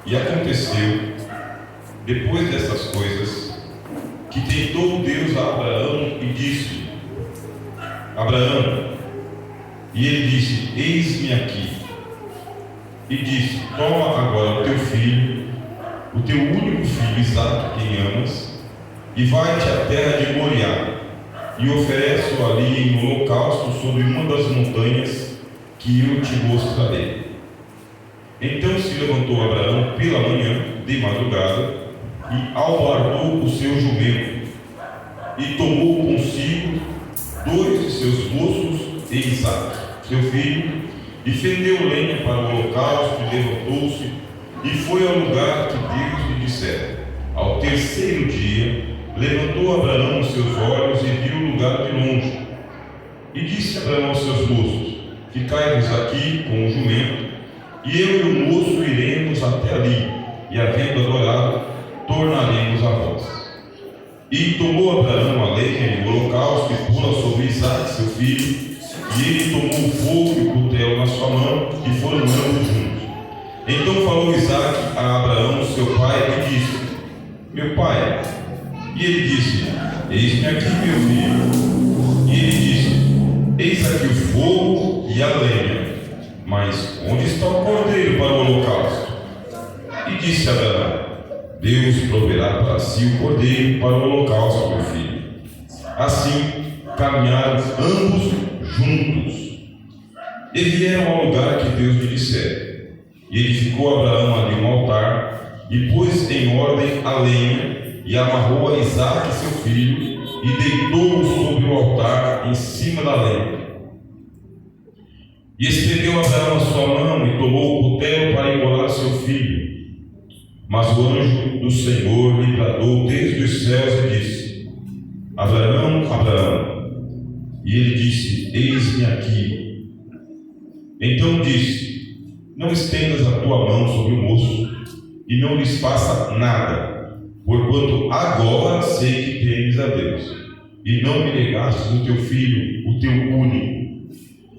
E aconteceu, depois dessas coisas, que tentou Deus a Abraão e disse: Abraão. E ele disse: Eis-me aqui. E disse: Toma agora o teu filho, o teu único filho Isaque, quem amas, e vai-te à terra de Moriá, e oferece-o ali em holocausto sobre uma das montanhas que eu te mostrarei. Então se levantou Abraão pela manhã, de madrugada, e albardou o seu jumento, e tomou consigo 2 de seus moços e Isaque, seu filho, e fendeu lenha para o holocausto, e levantou-se, e foi ao lugar que Deus lhe dissera. Ao terceiro dia, levantou Abraão os seus olhos e viu o lugar de longe. E disse Abraão aos seus moços: Ficai-vos aqui com o jumento, e eu e o moço iremos até ali, e havendo adorado, tornaremos a vós. E tomou Abraão a lenha e o holocausto e pô-la sobre Isaque, seu filho, e ele tomou o fogo e o cutelo na sua mão, e foram ambos juntos. Então falou Isaque a Abraão, seu pai, e disse: Meu pai. E ele disse: Eis-me aqui, meu filho. E ele disse: Eis aqui o fogo e a lenha, mas onde está o cordeiro para o holocausto? E disse Abraão: Deus proverá para si o cordeiro para o holocausto, meu filho. Assim caminharam ambos juntos, e vieram ao lugar que Deus lhe dissera. E edificou Abraão ali um altar, e pôs em ordem a lenha, e amarrou a Isaque seu filho, e deitou-o sobre o altar em cima da lenha. E estendeu Abraão a sua mão, e tomou o cutelo para imolar seu filho. Mas o anjo do Senhor lhe bradou desde os céus e disse: Abraão, Abraão. E ele disse: Eis-me aqui. Então disse: Não estendas a tua mão sobre o moço, e não lhes faça nada, porquanto agora sei que temes a Deus, e não me negastes o teu filho, o teu único.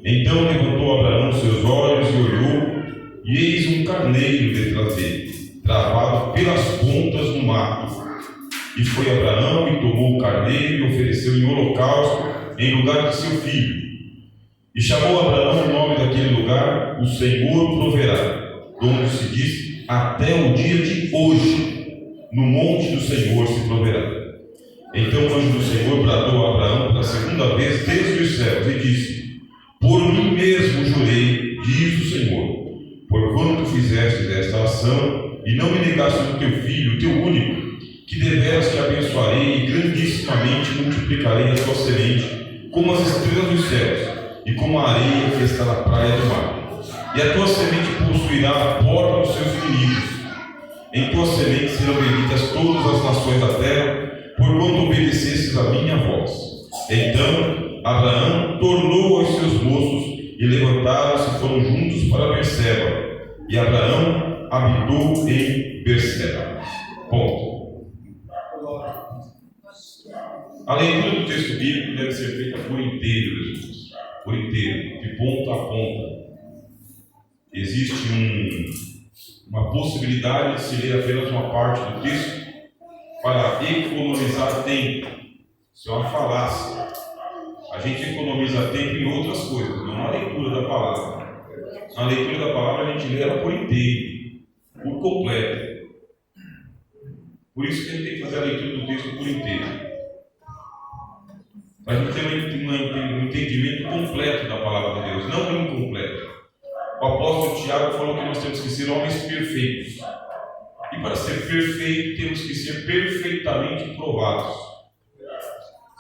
Então levantou Abraão seus olhos e olhou, e eis um carneiro detrás dele, travado pelas pontas no mato. E foi Abraão e tomou o carneiro e ofereceu em holocausto em lugar de seu filho. E chamou Abraão o nome daquele lugar: O Senhor proverá, onde se diz: até o dia de hoje, no monte do Senhor se proverá. Então o anjo do Senhor bradou a Abraão pela segunda vez desde os céus e disse: Por mim mesmo jurei, diz o Senhor, porquanto fizeste esta ação, e não me negaste o teu filho, o teu único, que deveras te abençoarei e grandissimamente multiplicarei a tua semente, como as estrelas dos céus, e como a areia que está na praia do mar. E a tua semente possuirá a porta dos seus inimigos. Em tua semente serão benditas todas as nações da terra, porquanto obedecesses a minha voz. Então Abraão tornou aos seus moços, e levantaram-se e foram juntos para Berseba. E Abraão habitou em Berseba. Ponto. A leitura do texto bíblico deve ser feita por inteiro, Jesus. Por inteiro, de ponta a ponta. Existe uma possibilidade de se ler apenas uma parte do texto para economizar tempo. Isso é uma falácia. A gente economiza tempo em outras coisas, não na leitura da palavra. Na leitura da palavra a gente lê ela por inteiro, por completo. Por isso que a gente tem que fazer a leitura do texto por inteiro. Para a gente ter um entendimento completo da palavra de Deus, não incompleto. O apóstolo Tiago falou que nós temos que ser homens perfeitos. E para ser perfeito, temos que ser perfeitamente provados.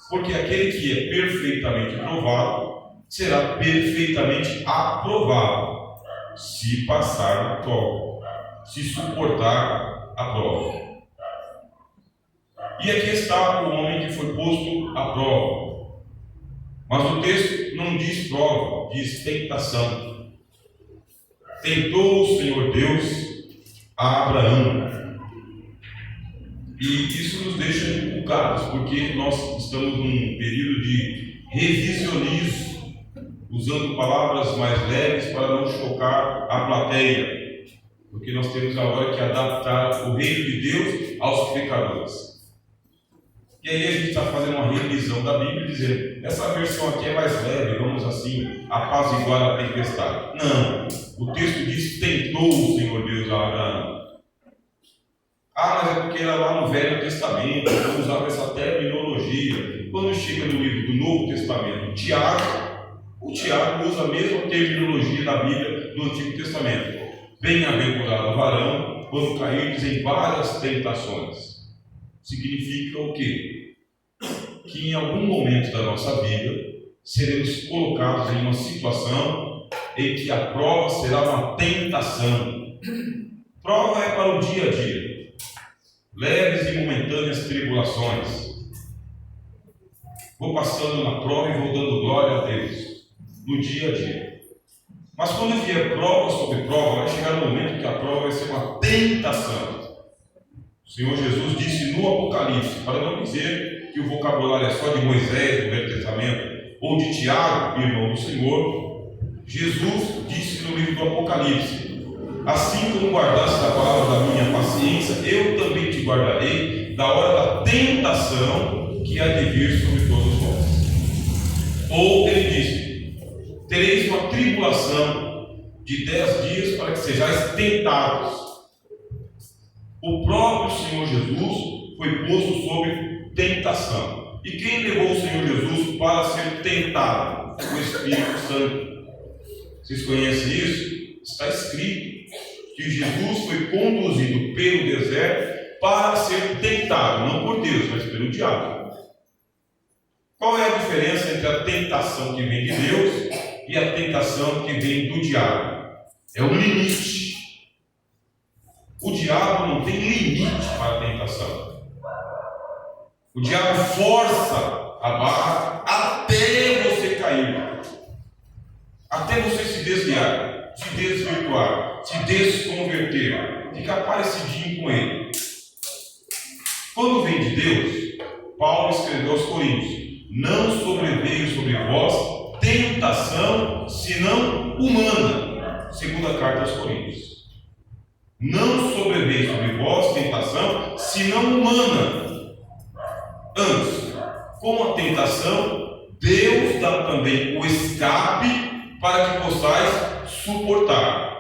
Porque aquele que é perfeitamente provado, será perfeitamente aprovado, se passar na prova, se suportar a prova. E aqui está o homem que foi posto à prova. Mas o texto não diz prova, diz tentação. Tentou o Senhor Deus a Abraão. E isso nos deixa encucados, porque nós estamos num período de revisionismo, usando palavras mais leves para não chocar a plateia. Porque nós temos agora que adaptar o reino de Deus aos pecadores. E aí a gente está fazendo uma revisão da Bíblia, dizendo, essa versão aqui é mais leve, vamos assim, apaziguar a tempestade. Não, o texto diz, tentou o Senhor Deus a Abraão. Mas é porque era lá no Velho Testamento, eu usava essa terminologia. Quando chega no livro do Novo Testamento, o Tiago usa a mesma terminologia da Bíblia do Antigo Testamento. Bem-aventurado o varão, quando cairdes em várias tentações. Significa o quê? Que em algum momento da nossa vida seremos colocados em uma situação em que a prova será uma tentação. Prova é para o dia a dia, leves e momentâneas tribulações. Vou passando na prova e vou dando glória a Deus no dia a dia. Mas quando vier prova sobre prova, vai chegar um momento que a prova vai ser uma tentação. O Senhor Jesus disse no Apocalipse, para não dizer que o vocabulário é só de Moisés, do Velho Testamento, ou de Tiago, irmão do Senhor, Jesus disse no livro do Apocalipse, assim como guardaste a palavra da minha paciência, eu também te guardarei da hora da tentação que há de vir sobre todos vós. Ou ele disse, tereis uma tribulação de 10 dias para que sejais tentados. O próprio Senhor Jesus foi posto sob tentação. E quem levou o Senhor Jesus para ser tentado? O Espírito Santo. Vocês conhecem isso? Está escrito que Jesus foi conduzido pelo deserto para ser tentado, não por Deus, mas pelo diabo. Qual é a diferença entre a tentação que vem de Deus e a tentação que vem do diabo? É o limite. O diabo não tem limite para a tentação. O diabo força a barra até você cair, até você se desviar, se desvirtuar, se desconverter, ficar parecidinho com ele. Quando vem de Deus, Paulo escreveu aos Coríntios, não sobreveio sobre vós tentação senão humana. Segunda carta aos Coríntios. Não sobreveio sobre vós tentação, senão humana. Antes, com a tentação, Deus dá também o escape para que possais suportar.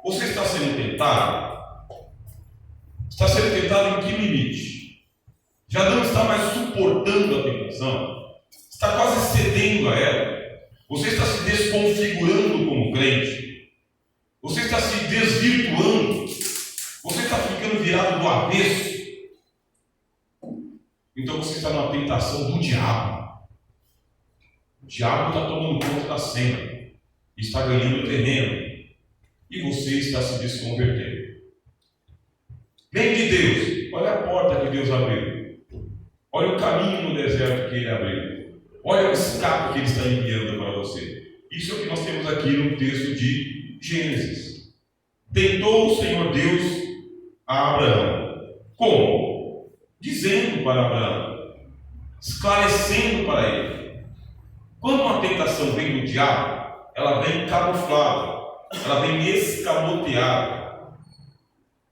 Você está sendo tentado? Está sendo tentado em que limite? Já não está mais suportando a tentação? Está quase cedendo a ela? Você está se desconfigurando como crente? Você está se desvirtuando? Você está ficando virado do avesso? Então você está na tentação do diabo. O diabo está tomando conta da cena, está ganhando terreno, e você está se desconvertendo. Vem de Deus, olha a porta que Deus abriu, olha o caminho no deserto que Ele abriu, olha o escape que Ele está enviando para você. Isso é o que nós temos aqui no texto de Gênesis. Tentou o Senhor Deus a Abraão. Como? Dizendo para Abraão, esclarecendo para ele. Quando uma tentação vem do diabo, ela vem camuflada, ela vem escamoteada,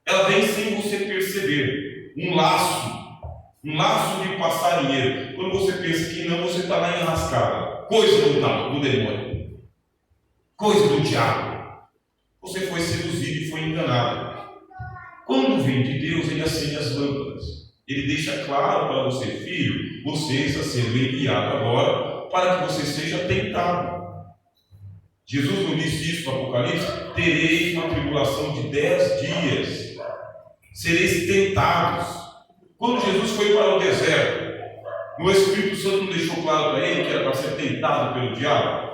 ela vem sem você perceber. Um laço de passarinheiro. Quando você pensa que não, você está na enrascada. Coisa do demônio, coisa do diabo. Você foi seduzido e foi enganado. Quando vem de Deus, Ele acende as lâmpadas. Ele deixa claro para você, filho, você está sendo enviado agora para que você seja tentado. Jesus não disse isso no Apocalipse? Tereis uma tribulação de 10 dias. Sereis tentados. Quando Jesus foi para o deserto, o Espírito Santo não deixou claro para ele que era para ser tentado pelo diabo?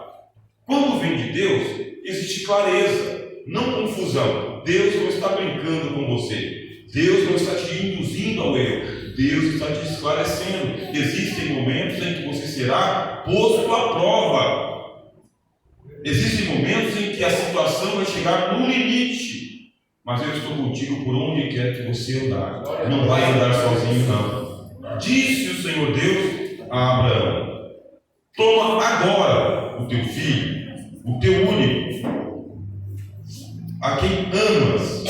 Quando vem de Deus, existe clareza. Não confusão. Deus não está brincando com você. Deus não está te induzindo ao erro. Deus está te esclarecendo. Existem momentos em que você será posto à prova. Existem momentos em que a situação vai chegar no limite. Mas eu estou contigo por onde quer que você andar. Não vai andar sozinho, não. Disse o Senhor Deus a Abraão: toma agora o teu filho, o teu único, a quem amas,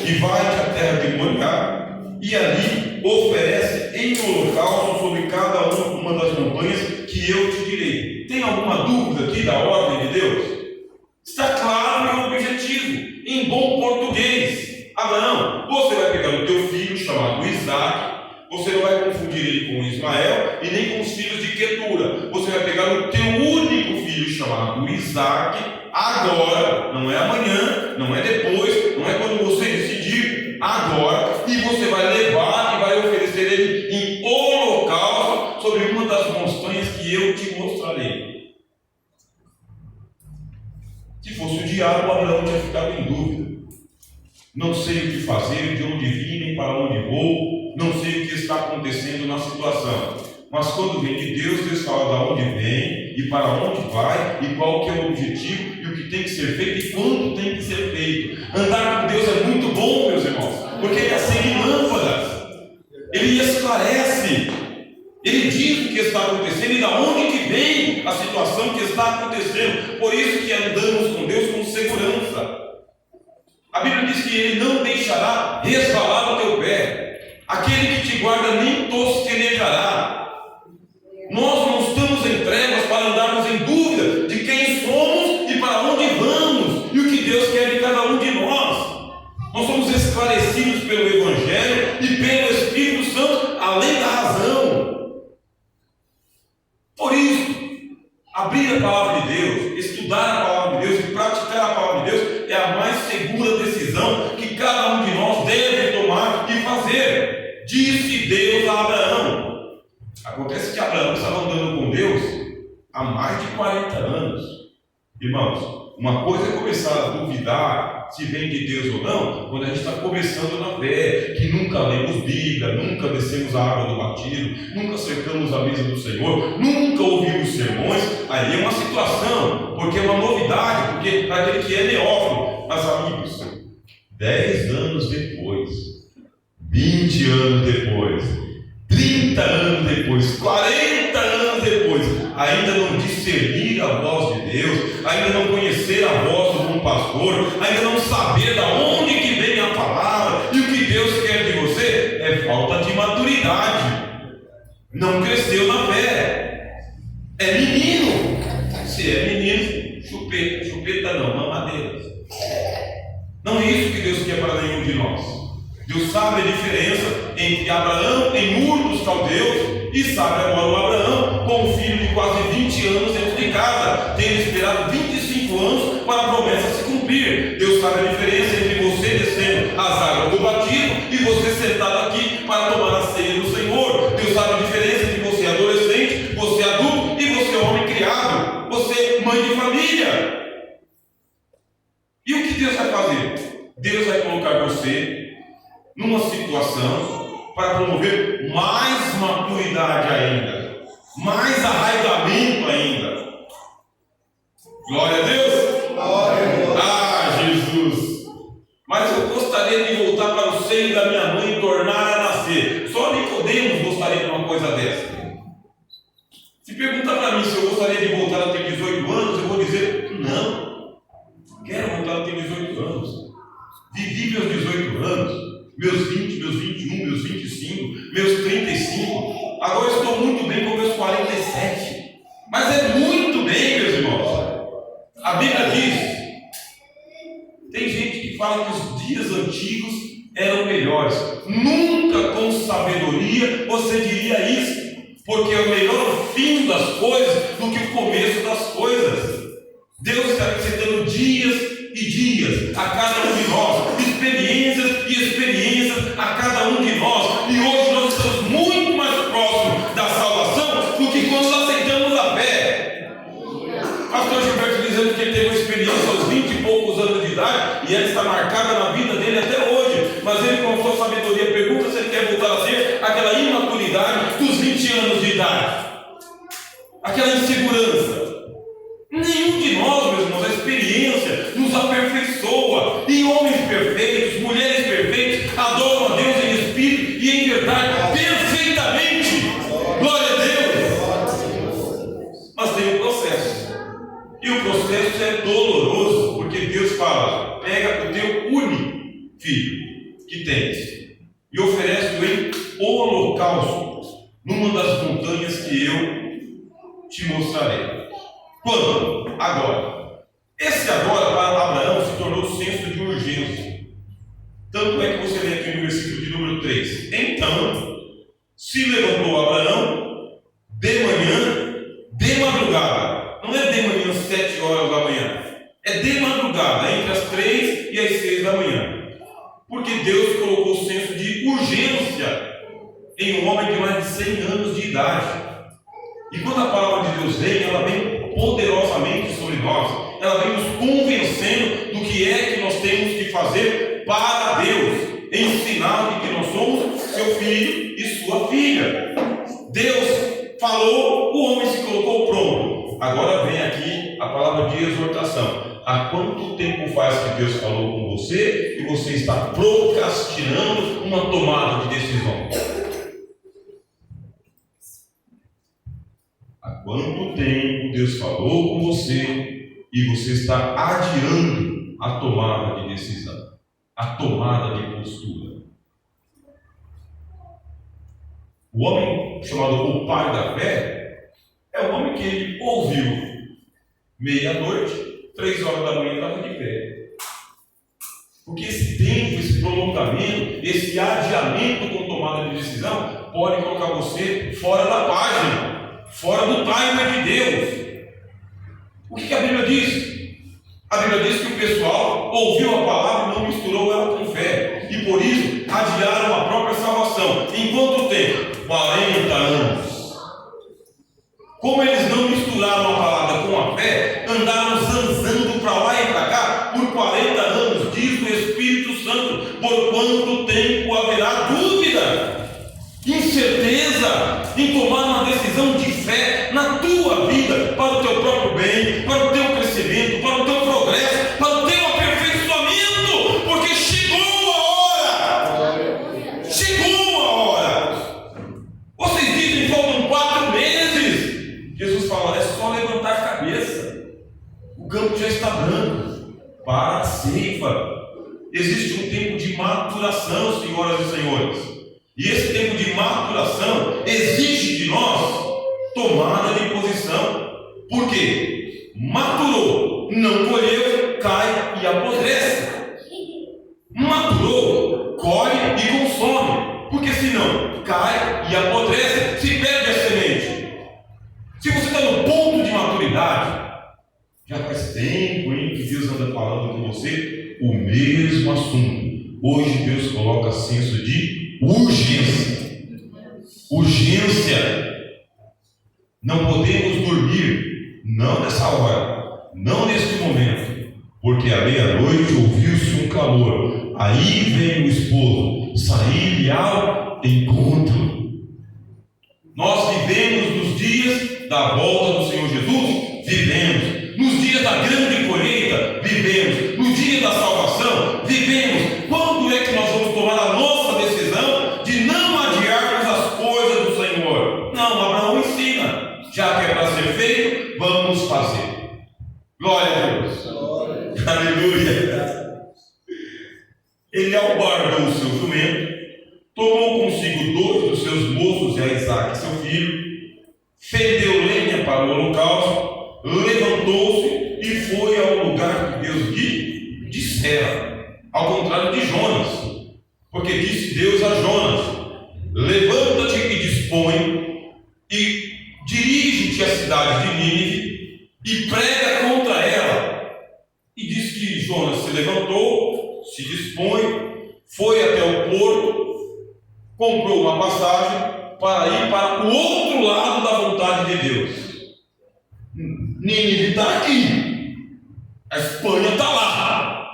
e vai-te à terra de Moriá, e ali oferece em holocausto sobre cada uma das montanhas que eu te direi. Tem alguma dúvida aqui da ordem de Deus? Está claro o objetivo, em bom português. Abraão, você vai pegar o teu filho chamado Isaac, você não vai confundir ele com Ismael e nem com os filhos de Quetura. Você vai pegar o teu único filho chamado Isaac, agora, não é amanhã, não é depois, não é quando você decidir, agora, e você vai levar e vai oferecer ele em holocausto sobre uma das montanhas que eu te mostrarei. Se fosse o diabo, Abraão tinha ficado em dúvida. Não sei o que fazer, de onde vim, nem para onde vou. Não sei o que está acontecendo na situação. Mas quando vem de Deus, Deus fala de onde vem e para onde vai e qual que é o objetivo e o que tem que ser feito e quando tem que ser feito. Andar com Deus é muito bom, meus irmãos, porque Ele acende lâmpadas, Ele esclarece, Ele diz o que está acontecendo e de onde que vem a situação que está acontecendo. Por isso que andamos com Deus com segurança. A Bíblia diz que Ele não deixará resvalar o teu pé. Aquele que te guarda nem tosquenejará. Nós não estamos em trevas para andarmos em dúvida de quem somos e para onde vamos e o que Deus quer de cada um de nós. Nós somos esclarecidos pelo Evangelho e pelo Espírito Santo, além da razão. Por isso, abrir a palavra de Deus, estudar a palavra de Deus e praticar a palavra de Deus é a mais segura decisão que cada um de nós deve tomar e fazer. Disse Deus a Abraão. Acontece que Abraão estava andando com Deus há mais de 40 anos. Irmãos, uma coisa é começar a duvidar se vem de Deus ou não, quando a gente está começando na fé, que nunca lemos Bíblia, nunca descemos a água do batismo, nunca cercamos a mesa do Senhor, nunca ouvimos sermões. Aí é uma situação, porque é uma novidade, porque para aquele que é neófito. Mas amigos, 10 anos depois, 20 anos depois, 30 anos depois, 40 anos depois, ainda não discernir a voz de Deus, ainda não conhecer a voz de um pastor, ainda não saber de onde que vem a palavra e o que Deus quer de você, é falta de maturidade. Não cresceu na fé. É menino. Se é menino, chupeta não, mamadeira. Não é isso que Deus quer para nenhum de nós. Deus sabe a diferença entre Abraão em Ur dos Caldeus e sabe agora o Abraão com um filho de quase 20 anos dentro de casa, tendo esperado 25 anos para a promessa se cumprir. Deus sabe a diferença entre você descendo as águas do batismo e você sentado aqui para tomar a ceia do Senhor. Deus sabe a diferença entre você adolescente, você adulto e você homem criado, você mãe de família. E o que Deus vai fazer? Deus vai colocar você numa situação para promover mais maturidade ainda, mais arraigamento ainda. Glória a Deus! Glória a Deus! Ah, Jesus! Mas eu gostaria de voltar para o seio da minha mãe e tornar a nascer. Só Nicodemos gostaria de uma coisa dessa. Se perguntar para mim se eu gostaria de voltar a ter 18 anos, eu vou dizer não. Quero voltar a ter 18 anos. Vivi meus 18 anos. Meus 20, meus 21, meus 25, meus 35. Agora eu estou muito bem com meus 47. Mas é muito bem, meus irmãos. A Bíblia diz, tem gente que fala que os dias antigos eram melhores. Nunca com sabedoria você diria isso, porque é o melhor o fim das coisas do que o começo das coisas. Deus está acrescentando dias e dias a cada um de nós, experiências e experiências a cada um de nós, e hoje nós estamos muito mais próximos da salvação do que quando aceitamos a fé. Pastor Gilberto dizendo que ele teve uma experiência aos 20 e poucos anos de idade e ela está marcada na vida dele até hoje, mas ele com sua sabedoria pergunta se ele quer voltar a ser aquela imaturidade dos 20 anos de idade, aquela insegurança. Nenhum de nós, meus irmãos, a experiência nos aperfeiçoa. E homens perfeitos, mulheres perfeitas, adoram a Deus em espírito e em verdade, perfeitamente. Glória a Deus. Mas tem um processo. E o processo é doloroso, porque Deus fala: pega o teu filho, que tens, e oferece-o em holocausto, numa das montanhas que eu te mostrarei. Quando? Agora. Esse agora para Abraão se tornou senso de urgência. Tanto é que você lê aqui no versículo de número 3. Então, se levantou Abraão de manhã, de madrugada. Não é de manhã, 7 horas da manhã. É de madrugada, entre as 3 e as 6 da manhã. Porque Deus colocou o senso de urgência em um homem de mais de 100 anos de idade. E quando a palavra de Deus vem, ela vem poderosamente sobre nós. Ela vem nos convencendo do que é que nós temos que fazer para Deus, em sinal de que nós somos seu filho e sua filha. Deus falou, o homem se colocou pronto. Agora vem aqui a palavra de exortação. Há quanto tempo faz que Deus falou com você e você está procrastinando uma tomada de decisão? Há quanto tempo Deus falou com você e você está adiando a tomada de decisão, a tomada de postura? O homem chamado o pai da fé é o homem que ele ouviu meia-noite, 3 horas da manhã estava de pé. Porque esse tempo, esse prolongamento, esse adiamento com tomada de decisão pode colocar você fora da página, fora do timer de Deus. O que a Bíblia diz? A Bíblia diz que o pessoal ouviu a palavra e não misturou ela com fé, e por isso adiaram a própria salvação. Em quanto tempo? 40 anos. Como eles não misturaram a palavra com a fé, andaram zanzando para lá e para cá por 40 anos, diz o Espírito Santo. Por quanto tempo haverá dúvida, incerteza em tomar uma decisão de fé na tua vida, para o teu próprio bem, para o teu crescimento, para o teu progresso, para o teu aperfeiçoamento, porque chegou a hora. Chegou a hora. Vocês dizem que faltam 4 meses. Jesus fala, é só levantar a cabeça. O campo já está branco para a ceifa. Existe um tempo de maturação, senhoras e senhores. E esse tempo de maturação exige de nós tomada de posição. Por quê? Maturou, não colheu, cai e apodrece. Maturou, colhe e consome. Porque senão cai e apodrece, se perde a semente. Se você está no ponto de maturidade, já faz tempo em que Deus anda falando com você o mesmo assunto. Hoje Deus coloca senso de urgência. Urgência. Não podemos dormir, não nessa hora, não neste momento, porque à meia-noite ouviu-se um clamor. Aí vem o esposo, sair-lhe ao encontro. Nós vivemos nos dias da volta do Senhor Jesus, vivemos. Nos dias da grande colheita, vivemos. No dia da salvação, vivemos. Quando é que nós vamos tomar a nossa decisão de não adiarmos as coisas do Senhor? Não, Abraão ensina. Já que é para ser feito, vamos fazer. Glória a Deus. Glória. Aleluia. Ele albardou o seu jumento, tomou consigo 2 dos seus moços e a Isaque, seu filho, fendeu lenha para o holocausto, levantou-se e foi ao lugar que Deus lhe dissera, ao contrário de Jonas, porque disse Deus a Jonas: levanta-te e dispõe e dirige-te à cidade de Nínive e prega contra ela. E diz que Jonas se levantou, se dispõe, foi até o porto, comprou uma passagem para ir para o outro lado da vontade de Deus. Nínive está aqui, a Espanha está lá.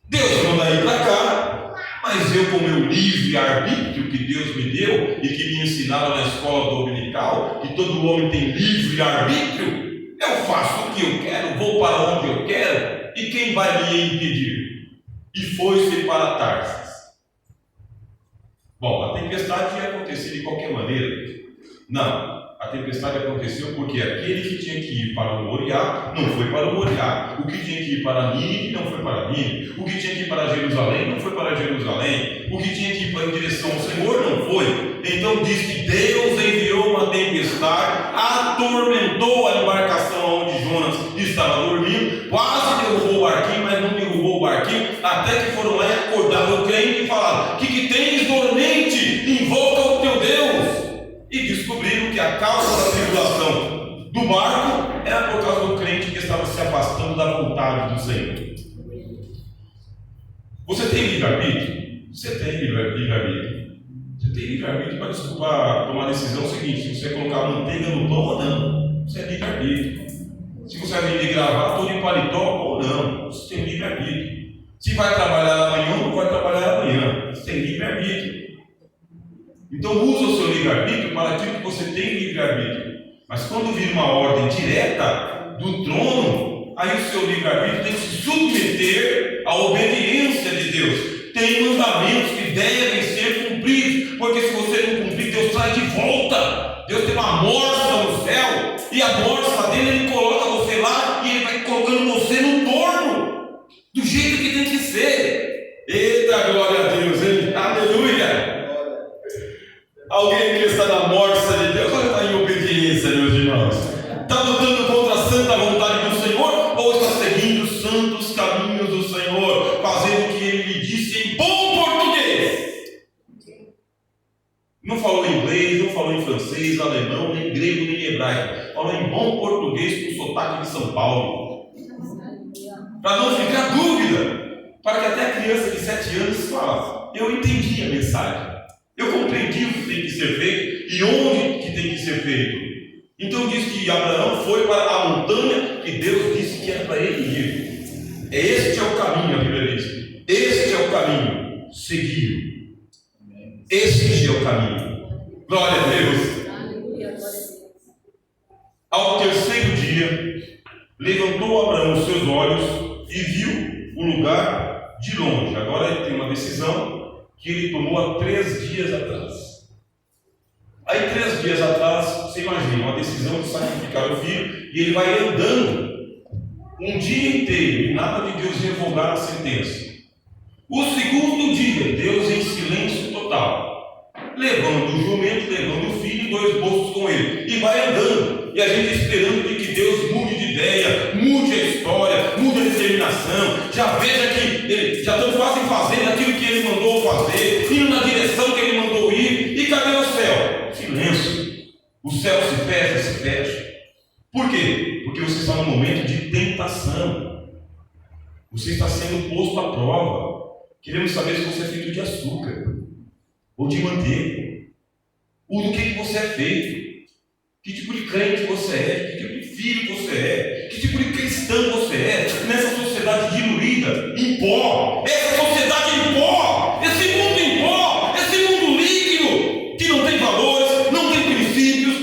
Deus manda ir para cá, mas eu, com meu livre-arbítrio que Deus me deu e que me ensinaram na escola dominical, que todo homem tem livre-arbítrio, eu faço o que eu quero, vou para onde eu quero, e quem vai me impedir? E foi-se para Tarsis. Bom, a tempestade ia acontecer de qualquer maneira. Não, a tempestade aconteceu porque aquele que tinha que ir para o Moriá não foi para o Moriá. O que tinha que ir para Nínive não foi para Nínive. O que tinha que ir para Jerusalém não foi para Jerusalém. Jerusalém, o que tinha que ir para em direção ao Senhor não foi. Então diz que Deus enviou uma tempestade, atormentou a embarcação onde Jonas estava dormindo, quase derrubou o barquinho, mas não derrubou o barquinho, até que foram lá e acordaram o crente e falaram: que tens dormente? Invoca o teu Deus. E descobriram que a causa da tribulação do barco era por causa do crente que estava se afastando da vontade do Senhor. Você tem livre-arbítrio? Você tem livre-arbítrio. Você tem livre-arbítrio para tomar a decisão seguinte: se você colocar manteiga no pão ou não. Você é livre-arbítrio. Se você vai de gravata ou de paletó ou não. Você tem livre-arbítrio. Se vai trabalhar amanhã ou não vai trabalhar amanhã. Você tem livre-arbítrio. Então usa o seu livre-arbítrio para aquilo que você tem livre-arbítrio. Mas quando vir uma ordem direta do trono, aí o seu livre-arbítrio tem que se submeter à obediência de Deus. Tem mandamentos que devem ser cumpridos, porque se você não cumprir, Deus traz de volta. Deus tem uma morsa no céu, e a morsa dele, ele coloca você lá, e ele vai colocando você no torno, do jeito que tem que ser. Eita, glória a Deus, hein? Aleluia! Alguém que está na morsa de Deus, ou está em obediência, meus irmãos? Está lutando contra a santa vontade do Senhor, ou está seguindo os santos caminhos do Senhor, fazendo o que Ele lhe disse em bom português? Não falou em inglês, não falou em francês, alemão, nem grego, nem hebraico. Falou em bom português com sotaque de São Paulo. Para não ficar dúvida, para que até a criança de 7 anos fala: eu entendi a mensagem. Eu compreendi o que tem que ser feito e onde que tem que ser feito. Então diz que Abraão foi para a montanha que Deus disse que era para ele ir. Este é o caminho, a Bíblia diz. Este é o caminho. Seguiu. Este é o caminho. Glória a Deus. Ao terceiro dia, levantou Abraão os seus olhos e viu o lugar de longe. Agora ele tem uma decisão que ele tomou há 3 dias atrás. Aí 3 dias atrás, você imagina, uma decisão de sacrificar o filho, e ele vai andando um dia inteiro, e nada de Deus revogar a sentença. O segundo dia, Deus em silêncio total, levando o jumento, levando o filho e 2 bolsos com ele, e vai andando, e a gente esperando de que Deus mude de ideia, mude a história, mude a determinação, já veja que já estão quase fazendo aquilo que ele mandou fazer, indo na direção que ele mandou ir, e cadê o céu? Silêncio. O céu se fecha. Por quê? Porque você está num momento de tentação. Você está sendo posto à prova. Queremos saber se você é feito de açúcar ou de manteiga, ou do que você é feito. Que tipo de crente você é? Que tipo de filho você é? Que tipo de cristão você é? Nessa sociedade diluída, em pó. Essa sociedade em pó. Esse mundo em pó. Esse mundo líquido, que não tem valores, não tem princípios.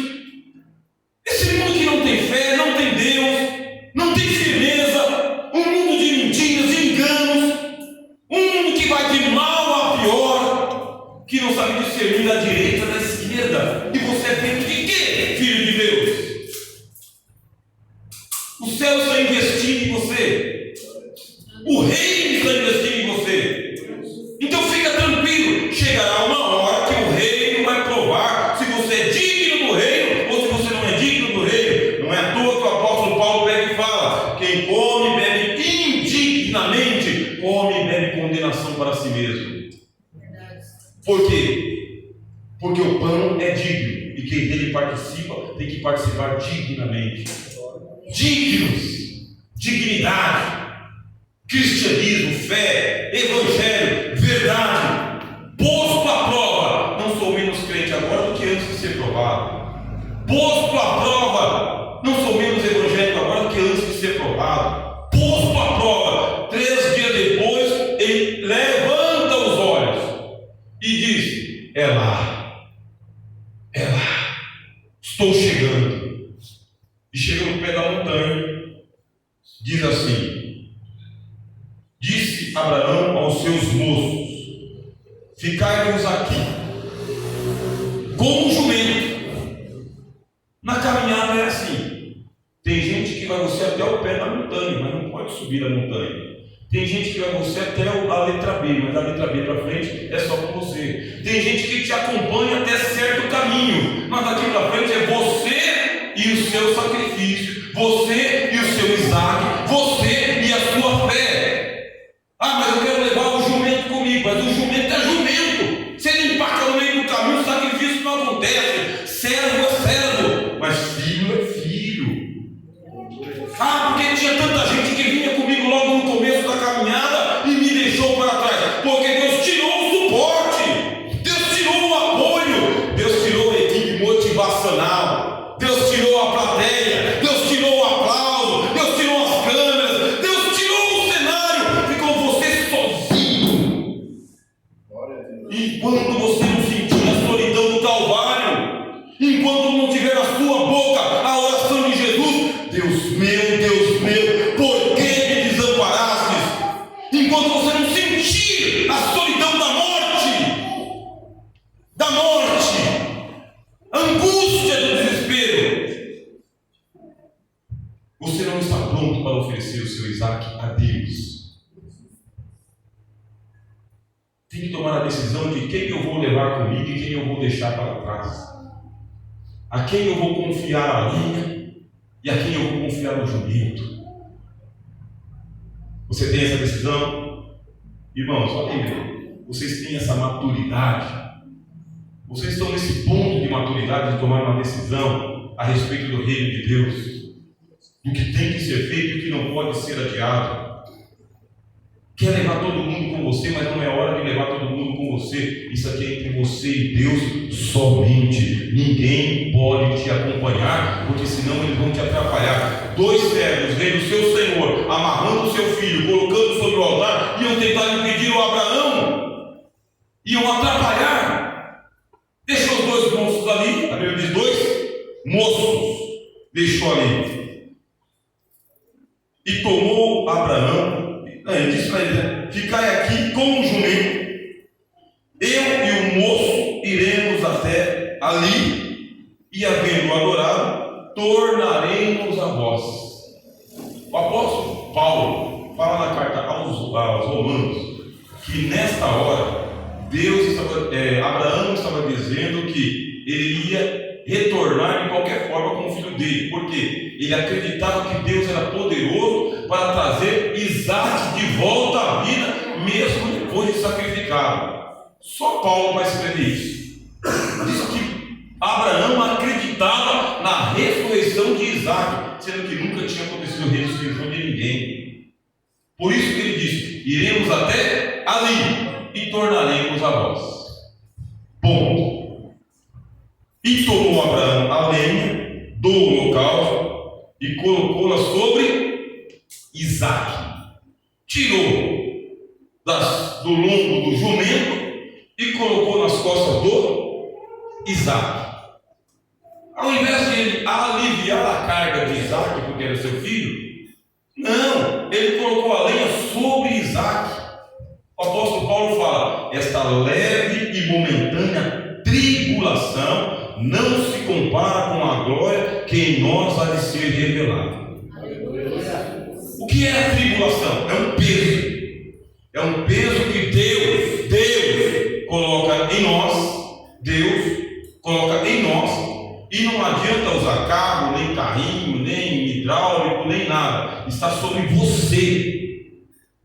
Esse mundo que não tem fé, não tem Deus, não tem firmeza. Um mundo de mentiras e enganos. Um mundo que vai de mal a pior, que não sabe discernir da direita da esquerda. E você é feito de quê, filho de Deus? O céu está investindo em você. O reino está investindo em você. Então fica tranquilo. Chegará uma hora que o reino vai provar se você é digno do reino ou se você não é digno do reino. Não é à toa que o apóstolo Paulo pega e fala: quem come e bebe indignamente, come e bebe condenação para si mesmo. Por quê? Porque o pão é digno, e quem dele participa tem que participar dignamente. Dignos, dignidade, cristianismo, fé, evangelho, verdade, posto à prova. Não sou menos crente agora do que antes de ser provado. Posto à prova. Não sou menos evangélico agora do que antes de ser provado. Posto à prova. 3 dias depois, ele levanta os olhos e diz: é lá, estou chegando. E chega no pé da montanha, diz assim: disse Abraão aos seus moços: ficai-vos aqui com o jumento. Na caminhada é assim: tem gente que vai você até o pé da montanha, mas não pode subir a montanha. Tem gente que vai você até a letra B, mas a letra B para frente é só com você. Tem gente que te acompanha até certo caminho, mas daqui para frente é você e o seu sacrifício, você e o seu Isaac, você e a sua fé. Ah, mas eu quero levar o jumento comigo, mas o jumento é jumento. Se ele empaca no meio do caminho, o sacrifício não acontece. Servo é servo, mas filho é filho. Ah, porque tinha tanta gente que vinha comigo logo no começo da caminhada e me deixou para trás. Porque Deus tirou o suporte, Deus tirou o apoio, Deus tirou a equipe motivacional, Deus tirou a plateia, Deus tirou o aplauso, Deus tirou as câmeras, Deus tirou o cenário. Ficou você sozinho. Enquanto você não sentir a solidão do Calvário, enquanto não tiver na sua boca a oração de Jesus: Deus meu, por que me desamparastes? Enquanto você não sentir a solidão da morte, a angústia do desespero, você não está pronto para oferecer o seu Isaac a Deus. Tem que tomar a decisão de quem eu vou levar comigo e quem eu vou deixar para trás. A quem eu vou confiar a linha e a quem eu vou confiar no jumento. Você tem essa decisão? Irmãos, olhem, vocês têm essa maturidade. Vocês estão nesse ponto de maturidade de tomar uma decisão a respeito do reino de Deus, do que tem que ser feito e o que não pode ser adiado. Quer levar todo mundo com você, mas não é hora de levar todo mundo com você. Isso aqui é entre você e Deus somente. Ninguém pode te acompanhar, porque senão eles vão te atrapalhar. Dois servos, vendo o seu senhor amarrando o seu filho, colocando sobre o altar, iam tentar impedir o Abraão, iam atrapalhar. Deixou os dois moços ali. A Bíblia diz: dois moços deixou ali. E tomou Abraão. Ele disse para ele: ficai aqui com o jumento, eu e o moço iremos até ali, e havendo adorado, tornaremos a vós. O apóstolo Paulo fala na carta aos Romanos que nesta hora Abraão estava dizendo que ele ia retornar de qualquer forma com o filho dele, porque ele acreditava que Deus era poderoso para trazer Isaac de volta à vida, mesmo depois de sacrificado. Só Paulo vai escrever isso. Diz que Abraão acreditava na ressurreição de Isaac, sendo que nunca tinha acontecido ressurreição de ninguém. Por isso que ele disse: iremos até ali e tornaremos a vós. Ponto. E tomou Abraão a lenha do holocausto e colocou-la sobre Isaac. Tirou do lombo do jumento e colocou nas costas do Isaac. Ao invés de ele aliviar a carga de Isaac, porque era seu filho, não, ele colocou a lenha sobre Isaac. O apóstolo Paulo fala: esta leve e momentânea tribulação não se compara com a glória que em nós há de ser revelada. O que é a tribulação? É um peso. É um peso que Deus coloca em nós. Deus coloca em nós. E não adianta usar carro, nem carrinho, nem hidráulico, nem nada. Está sobre você.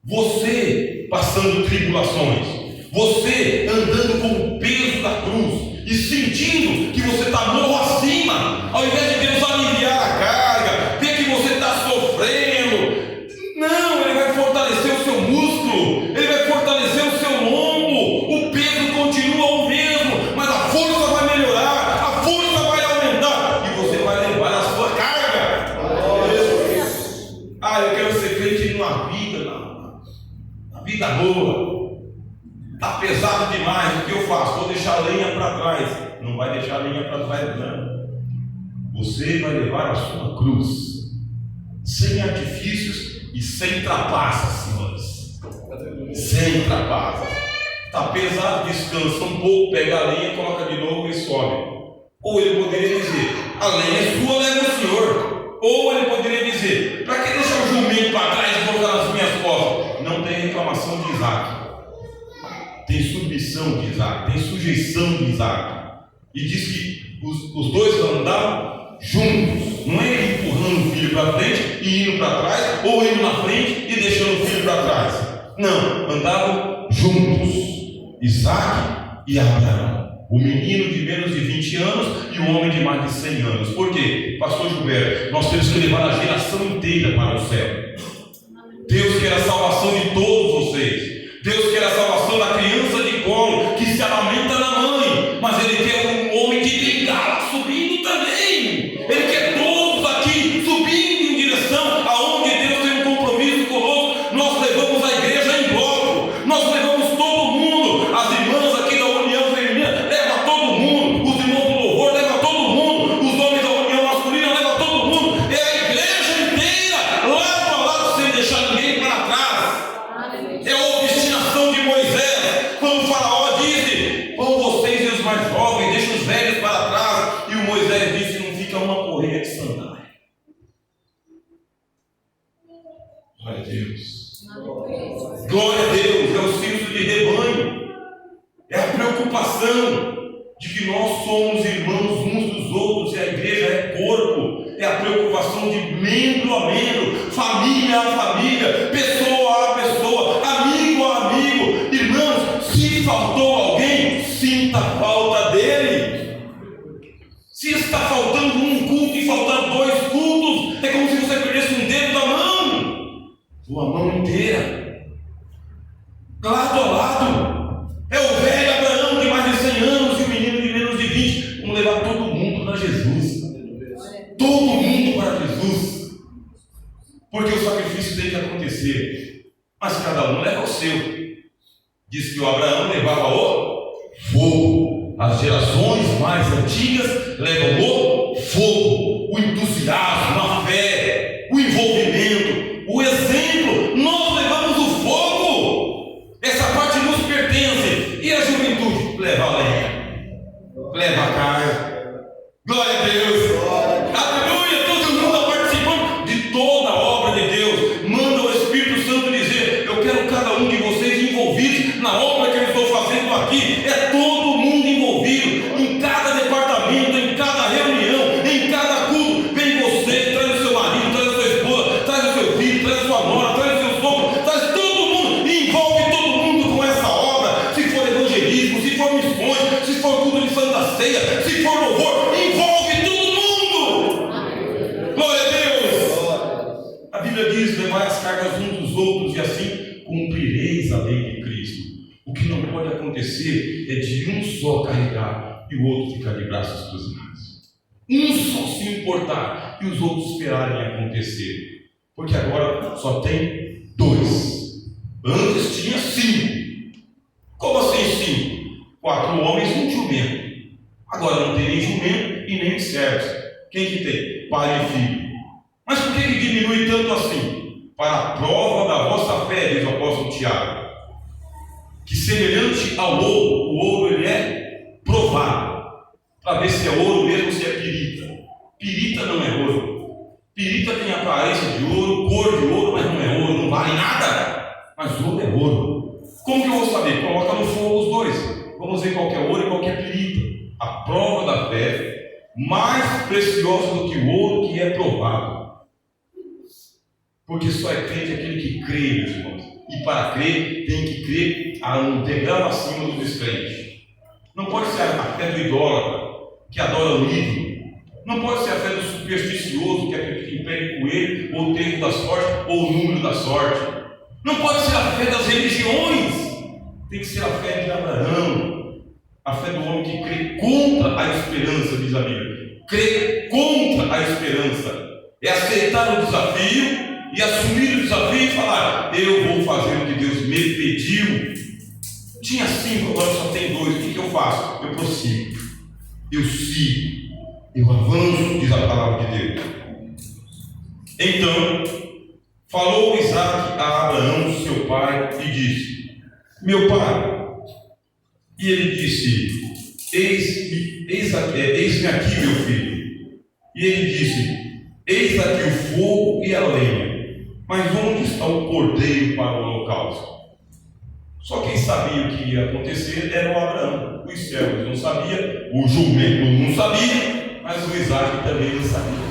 Você passando tribulações. Você andando com o peso da cruz e sentindo que você está morro acima, ao invés de Deus aliviar a carga, ver que você está sofrendo. Não, Ele vai fortalecer o seu músculo, Ele vai fortalecer o seu lombo. O peso continua o mesmo, mas a força vai melhorar, a força vai aumentar e você vai levar a sua carga. Ah, eu quero ser crente numa vida, na vida boa. Está pesado demais, o que eu faço? Vou deixar a lenha para trás. Não vai deixar a lenha para trás, não. Você vai levar a sua cruz, sem artifícios e sem trapaças, senhores. Sem trapaças. Está pesado, descansa um pouco, pega a lenha, coloca de novo e sobe. Ou ele poderia dizer: a lenha é sua, leva o Senhor. Ou ele poderia dizer: para que deixar o jumento para trás e colocar nas minhas costas? Não tem tem reclamação de Isaac, tem submissão de Isaac, tem sujeição de Isaac. E diz que os dois andavam juntos, não é ele empurrando o filho para frente e indo para trás, ou indo na frente e deixando o filho para trás. Não, andavam juntos, Isaac e Abraão, o menino de menos de 20 anos e o homem de mais de 100 anos. Por quê? Pastor Gilberto, nós temos que levar a geração inteira para o céu. Deus quer a salvação de todos vocês. Deus quer a salvação da criança de colo que se lamenta na mãe, mas Ele quer um homem de bengala subindo também. Ele quer todos aqui subindo em direção aonde Deus tem um compromisso conosco. Nós levamos a igreja em bloco, nós levamos todo mundo. As irmãs aqui da União Feminina levam todo mundo, os irmãos do louvor levam todo mundo, os homens da União Masculina levam todo mundo. É a igreja inteira, lado a lado, sem deixar ninguém para trás. É a obstinação de Moisés, quando o faraó disse: vão vocês e os mais jovens, deixem os velhos para trás. E o Moisés disse: não fica uma correia de sandália. Glória a Deus. Glória a Deus. É o senso de rebanho, é a preocupação de que nós somos irmãos uns dos outros e a igreja é corpo. É a preocupação de membro a membro, família a família, pessoa a pessoa, amigo a amigo. Irmãos, se faltou alguém, sinta a falta dele. Se está faltando um culto e faltando 2 cultos, é como se você perdesse um dedo da mão, ou a mão inteira, lado a lado. É o velho Abraão de mais de 100 anos e o menino de menos de 20. Vamos levar todo mundo para Jesus. Todo mundo para Jesus. Porque o sacrifício tem que acontecer, mas cada um leva o seu. Diz que o Abraão levava o fogo. As gerações mais antigas levam o fogo, o entusiasmo, a fé, o envolvimento, o exemplo. Nós levamos o fogo. Essa parte nos pertence. E a juventude leva a lenha, leva a carne. Glória a Deus. Aleluia. Todo mundo participando de toda a obra de Deus. Manda o Espírito Santo dizer: eu quero cada um de vocês envolvidos na obra que eu estou fazendo aqui. É todo mundo envolvido, em cada departamento, em cada reunião, em cada culto. Vem você, traz o seu marido, traz a sua esposa, traz o seu filho, traz a sua nora, traz o seu sogro, traz todo mundo e envolve todo mundo com essa obra. Se for evangelismo, se for missões, se for culto de Santa Ceia, se for louvor, envolve todo mundo. Glória a Deus. A Bíblia diz: levai as cargas uns dos outros e assim cumprireis a lei de Cristo. O que não pode acontecer é de um só carregar e o outro ficar de braços cruzados. Um só se importar e os outros esperarem acontecer. Porque agora só tem 2. Antes tinha 5. Como assim 5? 4 homens e um jumento. Agora não tem nem jumento e nem servos. Quem que tem? Pai e filho. Mas por que diminui tanto assim? Para a prova da vossa fé, diz o apóstolo Tiago, que semelhante ao ouro, o ouro ele é provado, para ver se é ouro mesmo ou se é pirita. Pirita não é ouro. Pirita tem aparência de ouro, cor de ouro, mas não é ouro, não vale nada. Mas ouro é ouro. Como que eu vou saber? Coloca no fogo os dois. Vamos ver qual que é ouro e qual que é pirita. A prova da fé, mais preciosa do que o ouro que é provado. Porque só é crente aquele que crê, meus irmãos. E para crer, tem que crer a um degrau acima do descrente. Não pode ser a fé do idólatra, que adora o ídolo. Não pode ser a fé do supersticioso, que acredita em pé de coelho, ou o tempo da sorte, ou o número da sorte. Não pode ser a fé das religiões. Tem que ser a fé de Abraão. A fé do homem que crê contra a esperança, diz a Bíblia. Crê contra a esperança. É aceitar o desafio e assumir o desafio e falar: eu vou fazer o que Deus me pediu. Tinha 5, agora só tem 2. O que eu faço? Eu prossigo, eu sigo, eu avanço, diz a palavra de Deus. Então falou Isaac a Abraão, seu pai, e disse: meu pai. E ele disse: eis-me aqui, meu filho. E ele disse: eis aqui o fogo e a lenha, mas onde está o cordeiro para o holocausto? Só quem sabia o que ia acontecer era o Abraão. Os servos não sabiam, o jumento não sabia, mas o Isaac também não sabia.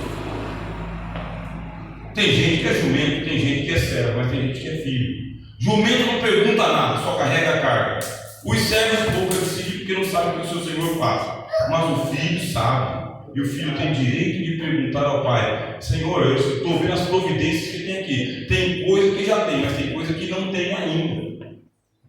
Tem gente que é jumento, tem gente que é servo, mas tem gente que é filho. Jumento não pergunta nada, só carrega a carga. Os servos pouco decidem porque não sabem o que o seu Senhor faz. Mas o filho sabe. E o filho tem direito de perguntar ao pai: Senhor, eu estou vendo as providências que tem aqui. Tem coisa que já tem, mas tem coisa que não tem ainda.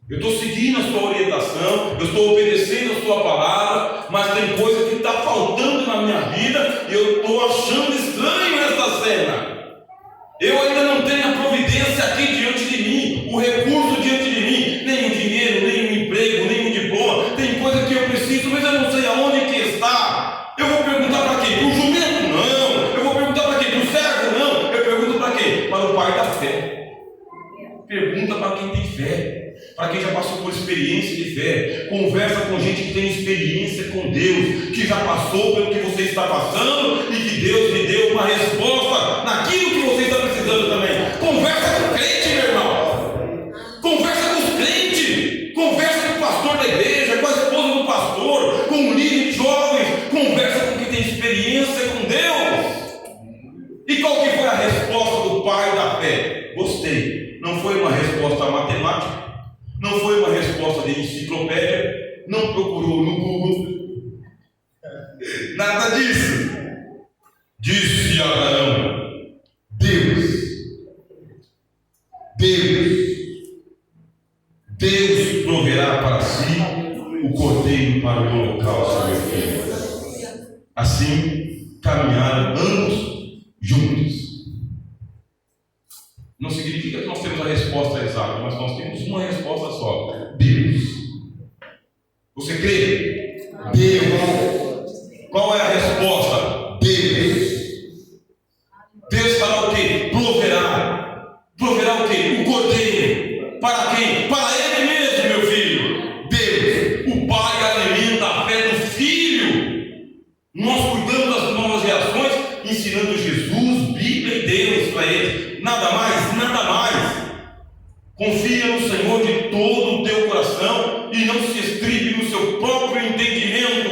Eu estou seguindo a sua orientação, eu estou obedecendo a sua palavra, mas tem coisa que está faltando na minha vida e eu estou achando estranho essa cena. Eu ainda não tenho a providência aqui diante de mim, o recurso diante de mim, nem o dinheiro, nem o emprego, nem o diploma. Tem coisa que eu preciso, mas eu não sei aonde que está. Eu vou perguntar para quem? Para o jumento? Não. Eu vou perguntar para quem? Para o servo? Não. Eu pergunto para quem? Para o pai da fé. Pergunta para quem tem fé, para quem já passou por experiência de fé. Conversa com gente que tem experiência com Deus, que já passou pelo que você está passando e que Deus lhe deu uma resposta naquilo que você está precisando também. Conversa com o crente, meu irmão. Conversa com os crentes. Conversa com o pastor da igreja, com a esposa do pastor, com o líder de jovens. Conversa com quem tem experiência com Deus. E qual que foi a resposta do pai da fé? Gostei. Não foi uma resposta matemática, não foi uma resposta de enciclopédia, não procurou no Google, nada disso. Disse Abraão: Deus proverá para si o cordeiro para o holocausto, meu filho. Assim caminharam ambos juntos. Não significa que nós temos a resposta exata, mas nós temos uma resposta só: Deus. Você crê? Deus. Qual é a resposta? Deus. Deus fará o quê? Proverá. Proverá o quê? O cordeiro. Para quem? Para ele mesmo, meu filho. Deus. O pai alimenta a fé do filho. Nós cuidamos das novas gerações, ensinando Jesus, Bíblia e Deus para eles. Nada mais, nada mais. Confia no Senhor de todo o teu coração e não se estribe no seu próprio entendimento.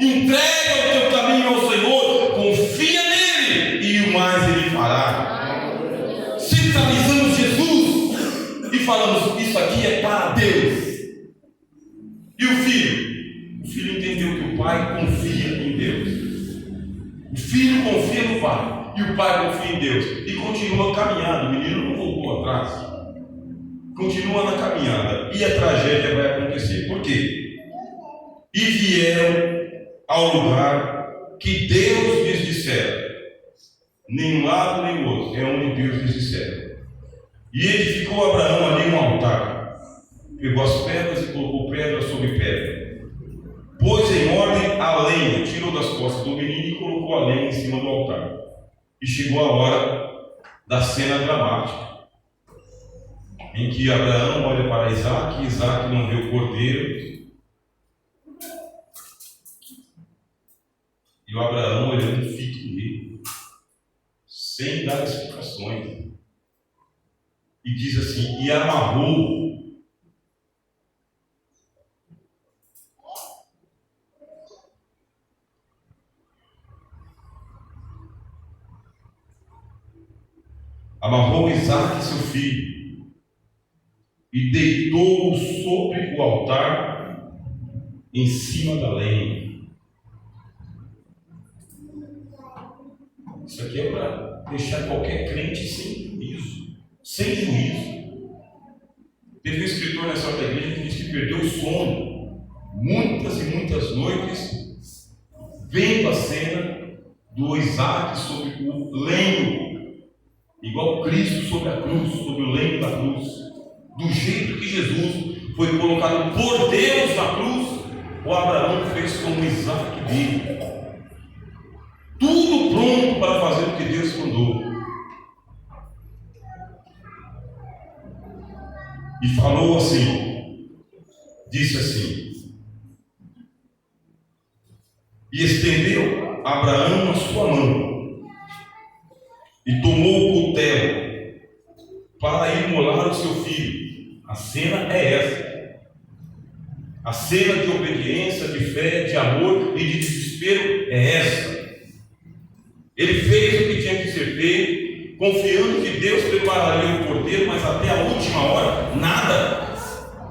Entrega o teu caminho ao Senhor, confia nele e o mais ele fará. Centralizamos Jesus e falamos: isso aqui é para Deus. E o filho? O filho entendeu que o pai confia em Deus. O filho confia no pai. E o pai confia em Deus e continua caminhando. O menino não voltou atrás, continua na caminhada, e a tragédia vai acontecer. Por quê? E vieram ao lugar que Deus lhes dissera. Nem um lado nem o outro, é onde Deus lhes dissera. E edificou Abraão ali um altar, pegou as pedras e colocou pedra sobre pedra, pôs em ordem a lenha, tirou das costas do menino e colocou a lenha em cima do altar. E chegou a hora da cena dramática, em que Abraão olha para Isaac, e Isaac não vê o cordeiro, e o Abraão olhando fica nele, sem dar explicações, e diz assim: e amarrou Isaac, seu filho, e deitou-o sobre o altar, em cima da lenha. Isso aqui é para deixar qualquer crente sem juízo, sem juízo. Teve um escritor nessa outra igreja que disse que perdeu o sono muitas e muitas noites vendo a cena do Isaac sobre o lenho, igual Cristo sobre a cruz, sobre o lenho da cruz. Do jeito que Jesus foi colocado por Deus na cruz, o Abraão fez como Isaac dele. Tudo pronto para fazer o que Deus mandou. E falou assim, disse assim: e estendeu Abraão a sua mão, e tomou o cutelo, para imolar o seu filho. A cena é essa. A cena de obediência, de fé, de amor e de desespero é essa. Ele fez o que tinha que ser feito, confiando que Deus prepararia o cordeiro, mas até a última hora, nada.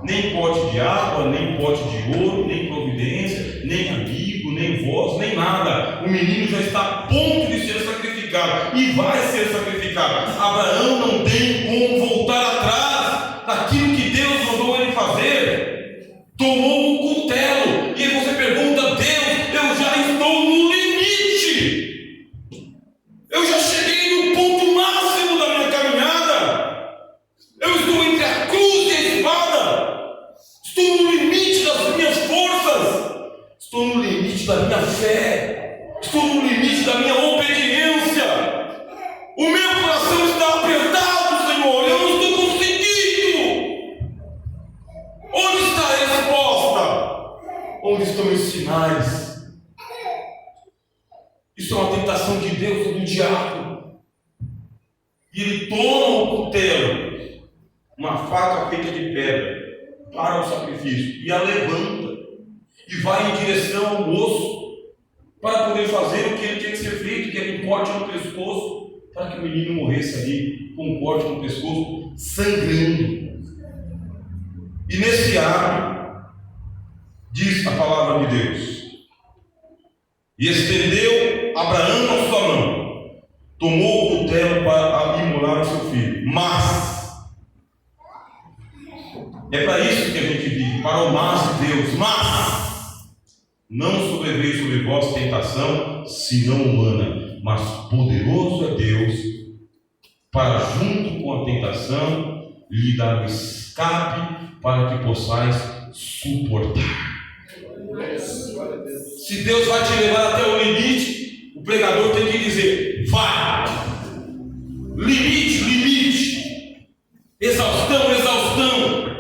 Nem pote de água, nem pote de ouro, nem providência, nem amigo, nem voz, nem nada. O menino já está a ponto de ser sacrificado e vai ser sacrificado. Abraão não tem como voltar atrás daquilo que Deus mandou ele fazer. Tomou o cutelo. E aí você pergunta: Deus, eu já estou no limite. Eu já cheguei no ponto máximo da minha caminhada. Eu estou entre a cruz e a espada. Estou no limite das minhas forças. Estou no limite da minha fé. Estou no limite da minha obediência. O meu coração está apertado, Senhor. Eu não estou conseguindo. Onde está a resposta? Onde estão os sinais? Isso é uma tentação de Deus ou do diabo. E ele toma o cutelo, uma faca feita de pedra, para o sacrifício, e a levanta e vai em direção ao moço para poder fazer o que ele tinha que ser feito, que era um corte no pescoço, para que o menino morresse ali com um corte no pescoço, sangrando. E nesse ato, diz a palavra de Deus: e estendeu Abraão a sua mão, tomou o cutelo para imolar o seu filho. Mas é para isso que a gente vive, para o mas de Deus. Mas não sobreveio sobre vós tentação, senão humana, mas poderoso é Deus para, junto com a tentação, lhe dar o escape para que possais suportar. Se Deus vai te levar até o limite, o pregador tem que dizer: vai. Limite, limite. Exaustão, exaustão.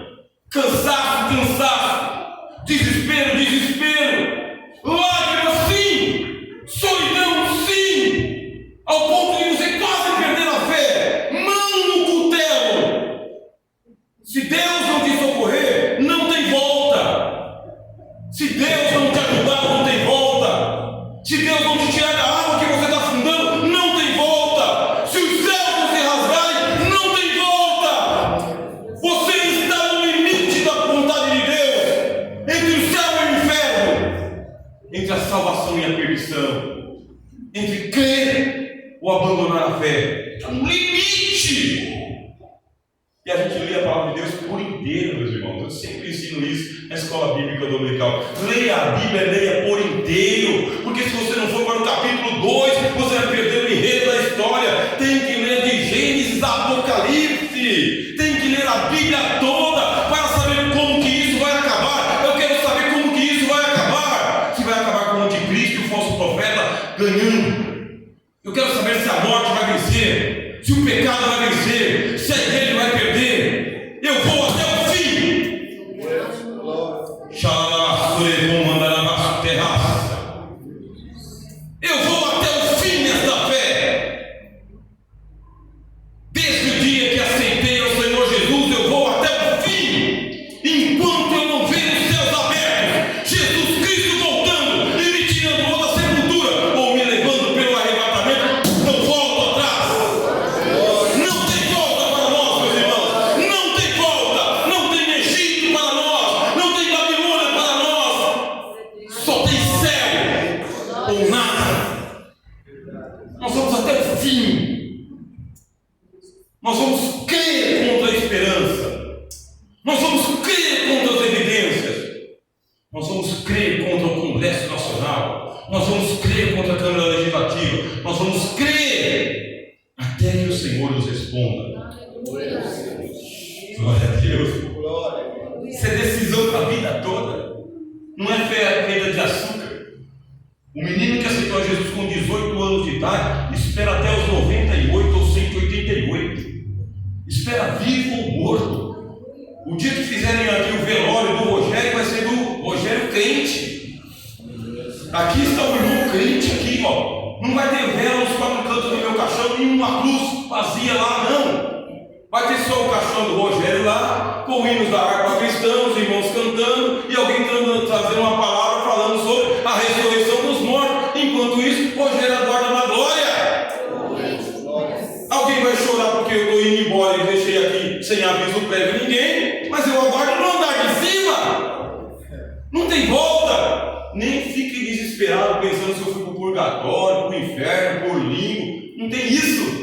Cansaço, cansaço. Desespero, desespero. Lágrimas, sim. Solidão, sim. Ao ponto de você quase perder a fé. Mão no cutelo. Se Deus não te socorrer, não tem volta. Se Deus não te ajudar, não tem volta. Se Deus não te tirar da água que você está afundando, não tem volta. Se os céus não se rasgarem, não tem volta. Você está no limite da vontade de Deus, entre o céu e o inferno, entre a salvação e a perdição, entre crer ou abandonar a fé. É um limite. E a gente lê a palavra de Deus por inteiro, meus irmãos. Eu sempre ensino isso na escola bíblica dominical. Leia a Bíblia, leia por inteiro. Porque se você não for para o capítulo 2, você vai perder o enredo da história. Tem que ler de Gênesis a Apocalipse. Tem que ler a Bíblia toda para saber como que isso vai acabar. Eu quero saber como que isso vai acabar. Se vai acabar com o anticristo e o falso profeta ganhando. Eu quero saber se a morte vai vencer, se o pecado vai vencer, se a igreja vai perder. Eu vou até o fim. Eu vou até o fim nesta fé. Desde o dia que aceitei ao Senhor Jesus, eu vou até o fim. Enquanto eu não ver os céus abertos, Jesus Cristo voltando e me tirando da sepultura, ou me levando pelo arrebatamento, não volto atrás. Não tem volta para nós, meus irmãos. Não tem volta. Não tem Egito para nós. Não tem Babilônia para nós. Só tem céu ou nada. Nós vamos até o fim. Nós vamos crer contra a esperança. Nós vamos crer contra as evidências. Nós vamos crer contra o Congresso Nacional. Nós vamos crer contra a Câmara Legislativa. Nós vamos crer até que o Senhor nos responda. Glória a Deus. Isso é decisão para a vida toda. Não é fé feita de açúcar. O menino que aceitou Jesus com 18 anos de idade espera até os 98 ou 188. Espera vivo ou morto. O dia que fizerem aqui o velório do Rogério vai ser do Rogério crente. Aqui está o irmão crente aqui, ó. Não vai ter vela nos quatro cantos do meu caixão, nem uma cruz vazia lá, não. Vai ter só o caixão do Rogério lá, com hinos da harpa cristã, os irmãos cantando, e alguém trazendo uma palavra falando sobre a ressurreição dos mortos. Enquanto isso, Rogério aguarda na glória. Alguém vai chorar porque eu estou indo embora e deixei aqui sem aviso prévio a ninguém, mas eu aguardo no andar de cima. Não tem volta. Nem fique desesperado pensando se eu fui para o purgatório, para o inferno, para o limbo. Não tem isso.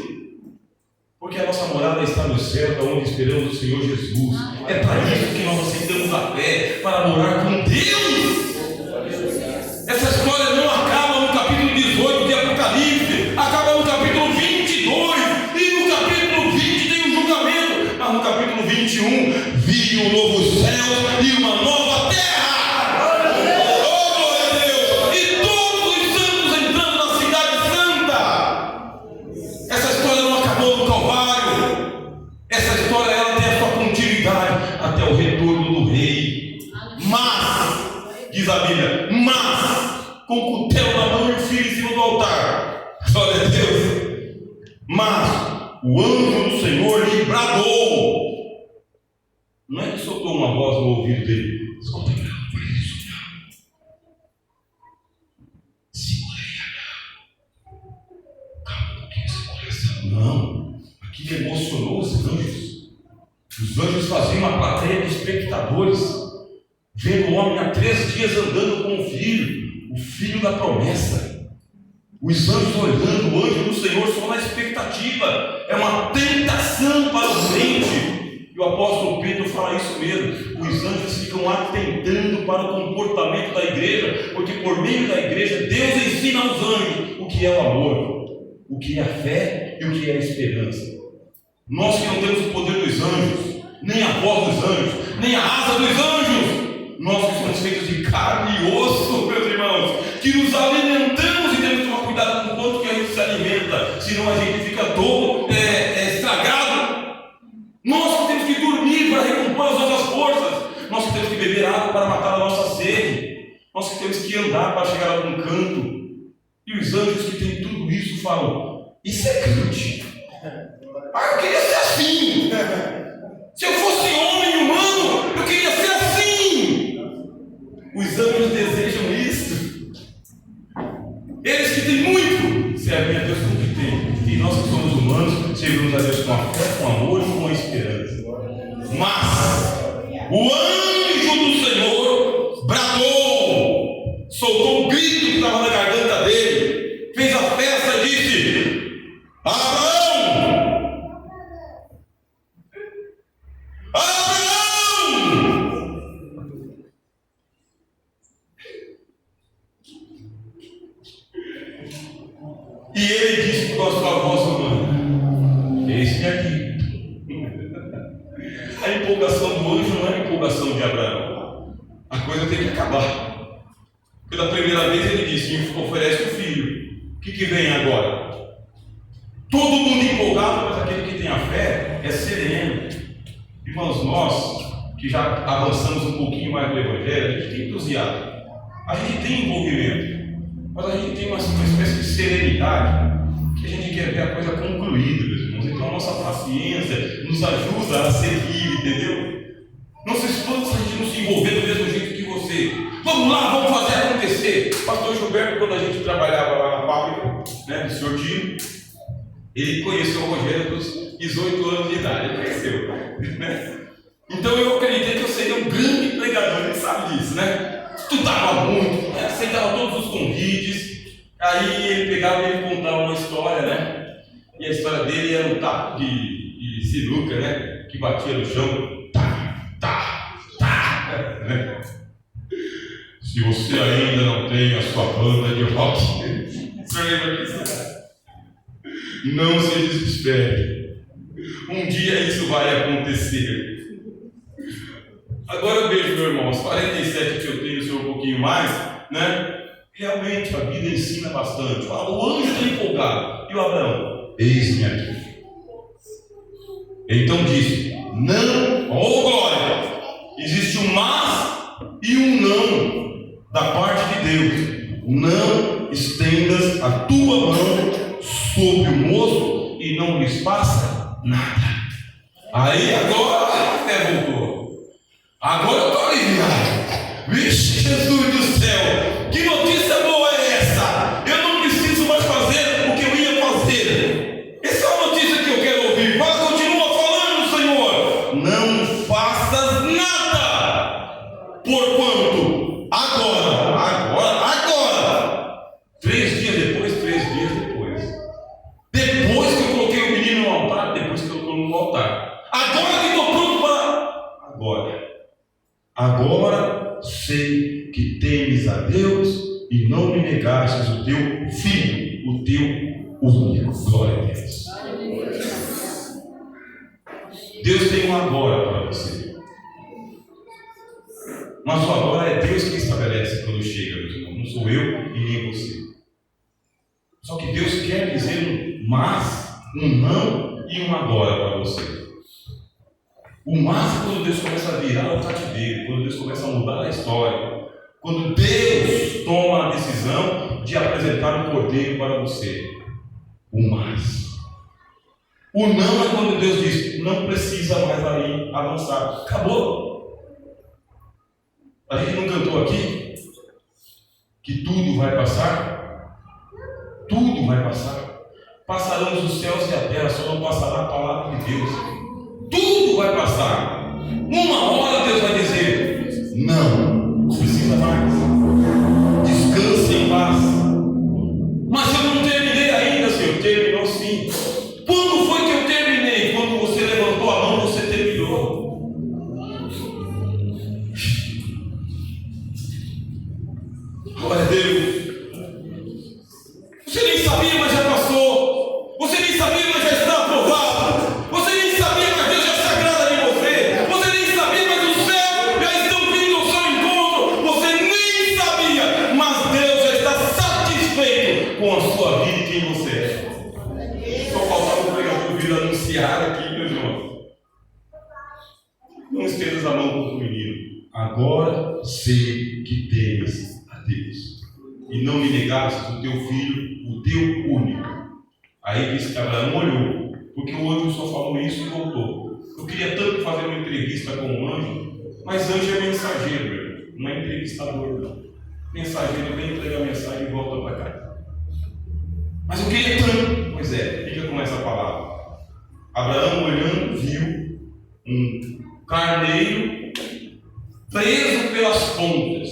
Porque a nossa morada está no céu, da onde esperamos o Senhor Jesus. É para isso que nós aceitamos a fé, para morar com Deus. Essa história não acaba no capítulo 18 de Apocalipse, acaba no capítulo 22, e no capítulo 20 tem um julgamento, mas no capítulo 21 vi um novo céu e uma nova terra. Oh, glória a Deus! E todos os santos entrando na cidade santa. Essa história não acabou no Calvário. Essa história ela tem a sua continuidade até o retorno do Rei. Mas, diz a Bíblia, com o cutelo na mão e o filho em cima do altar. Glória a Deus. Mas o anjo do Senhor lhe bradou. Não é que soltou uma voz no ouvido dele. Escuta, segura aí, calma, que esse coração. Não, aquilo emocionou os anjos. Os anjos faziam uma plateia de espectadores, vendo o homem há 3 dias andando com o filho da promessa. Os anjos olhando, o anjo do Senhor só na expectativa. É uma tentação para o crente. E o apóstolo Pedro fala isso mesmo. Os anjos ficam atentando para o comportamento da igreja, porque por meio da igreja Deus ensina aos anjos o que é o amor, o que é a fé e o que é a esperança. Nós que não temos o poder dos anjos, nem a voz dos anjos, nem a asa dos anjos, nós que somos feitos de carne e osso, meus irmãos, que nos alimentamos e temos que tomar cuidado com o quanto que a gente se alimenta, senão a gente fica todo estragado. Nós que temos que dormir para recompor as nossas forças, nós que temos que beber água para matar a nossa sede, nós que temos que andar para chegar a algum canto. E os anjos que têm tudo isso falam: isso é crente. Eu queria ser assim. Se eu fosse homem humano, eu queria ser assim. Os anjos desejam isso. Eles que têm muito servem a Deus com o que têm. E nós que somos humanos, servimos a Deus com a fé, com amor e com a esperança. Mas o anjo do Senhor bradou, soltou um grito que estava na garganta dele, fez a festa e disse: Abraão! E ele disse com a sua voz humana: eis-me aqui. A empolgação do anjo não é a empolgação de Abraão. A coisa tem que acabar. Pela primeira vez ele disse: oferece o filho. O que vem agora? Todo mundo empolgado, mas aquele que tem a fé é sereno. Irmãos, nós que já avançamos um pouquinho mais no Evangelho, a gente tem entusiasmo, a gente tem envolvimento, mas a gente tem uma espécie de serenidade que a gente quer ver a coisa concluída, meus irmãos. Então a nossa paciência nos ajuda a seguir, entendeu? Não se espanta se a gente não se envolver do mesmo jeito que você. Vamos lá, vamos fazer acontecer. Pastor Gilberto, quando a gente trabalhava lá na fábrica, né, do Sr. Tino, ele conheceu o Rogério dos 18 anos de idade, ele conheceu, né? Então eu acreditei que eu seria um grande pregador, ele sabe disso, né? Estudava muito, né? Aceitava todos os convites. Aí ele pegava e ele contava uma história, né? E a história dele era um taco de sinuca, né? Que batia no chão, né? Se você ainda não tem a sua banda de rock, você lembra disso? Não se desespere. Um dia isso vai acontecer. Agora veja, meu irmão, os 47 que eu tenho, se um pouquinho mais, né? Realmente a vida ensina bastante. O anjo está empolgado. E o Abraão? Eis-me aqui. Então disse: não, oh glória! Existe um mas e um não da parte de Deus. Não estendas a tua mão sobre o moço e não lhes faça nada. Aí agora voltou. Agora eu estou aliviado. Vixe, Jesus do céu, que notícia boa é essa? Eu não preciso mais fazer o que eu ia fazer. Essa é a notícia que eu quero ouvir. Mas continua falando, Senhor. Não faças nada, porquanto agora, 3 dias depois, depois que eu coloquei o menino no altar, depois que eu estou no altar, agora que estou pronto para agora sei que temes a Deus e não me negastes o teu filho, o teu único. Glória a Deus. Deus tem um agora para você, mas o agora é Deus que estabelece quando chega, meus irmãos. Não sou eu e nem você. Só que Deus quer dizer um mas, um não e um agora para você. O mas é quando Deus começa a virar o cativeiro, quando Deus começa a mudar a história, quando Deus toma a decisão de apresentar um cordeiro para você. O mas. O não é quando Deus diz, não precisa mais aí avançar. Acabou. A gente não cantou aqui que tudo vai passar? Tudo vai passar. Passarão os céus e a terra, só não passará a palavra de Deus. Tudo vai passar. Uma hora Deus vai dizer, não precisa mais. Descanse em paz. Mas eu não terminei ainda, Senhor. Terminou sim. Quando foi que eu terminei? Quando você levantou a mão, você terminou. Glória a Deus. Você nem sabia, mas já passou. Você nem sabia, mas já está aprovado. Você nem sabia, mas Deus já se agrada de você. Você nem sabia, mas os céus já estão vindo ao seu encontro. Você nem sabia, mas Deus já está satisfeito com a sua vida e quem você é. Só faltava o pregador vir anunciar aqui, meus irmãos. Não estendas a mão contra o menino. Agora sei que temes a Deus e não me negastes o teu filho, o teu único. Aí disse que Abraão olhou, porque o anjo só falou isso e voltou. Eu queria tanto fazer uma entrevista com um anjo, mas anjo é mensageiro, não é entrevistador, não. Mensageiro vem entregar a mensagem e volta para cá. Mas eu queria tanto. Pois é, fica com essa palavra. Abraão olhando, viu um carneiro preso pelas pontas.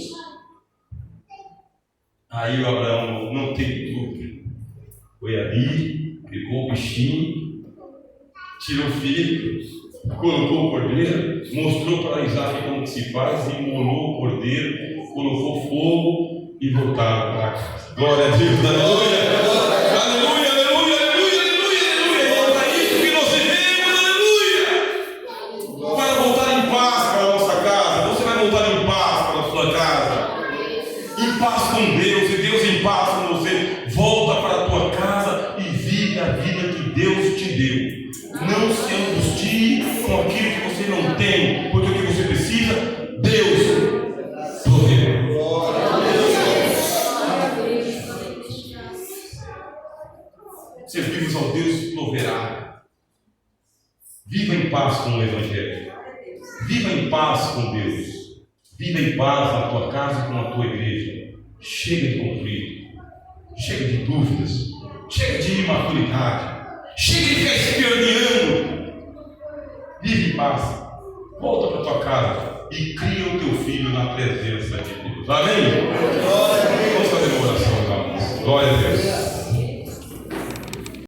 Aí o Abraão não teve dúvida. Foi ali, pegou o bichinho, tirou o filho, colocou o cordeiro, mostrou para Isaac como que se faz, imolou o cordeiro, colocou fogo e voltaram para casa. Glória a Deus, aleluia! Aleluia, aleluia, aleluia, aleluia, aleluia! É para isso que nós vivemos, aleluia! Para voltar em paz para a nossa casa, você vai voltar em paz para a sua casa. Em paz com Deus, e Deus em paz com você. Volta para a tua casa e vive a vida que Deus te deu. Não se angustie com aquilo que você não tem, porque o que você precisa, Deus proverá. Servimos ao Deus que proverá. Viva em paz com o Evangelho. Viva em paz com Deus. Viva em paz na tua casa e com a tua igreja. Chega de conflito. Chega de dúvidas. Chega de imaturidade. Chega de ficar esperneando. Vive em paz. Volta para a tua casa e cria o teu filho na presença de Deus. Amém? Vamos fazer uma oração, irmãos. Glória a Deus.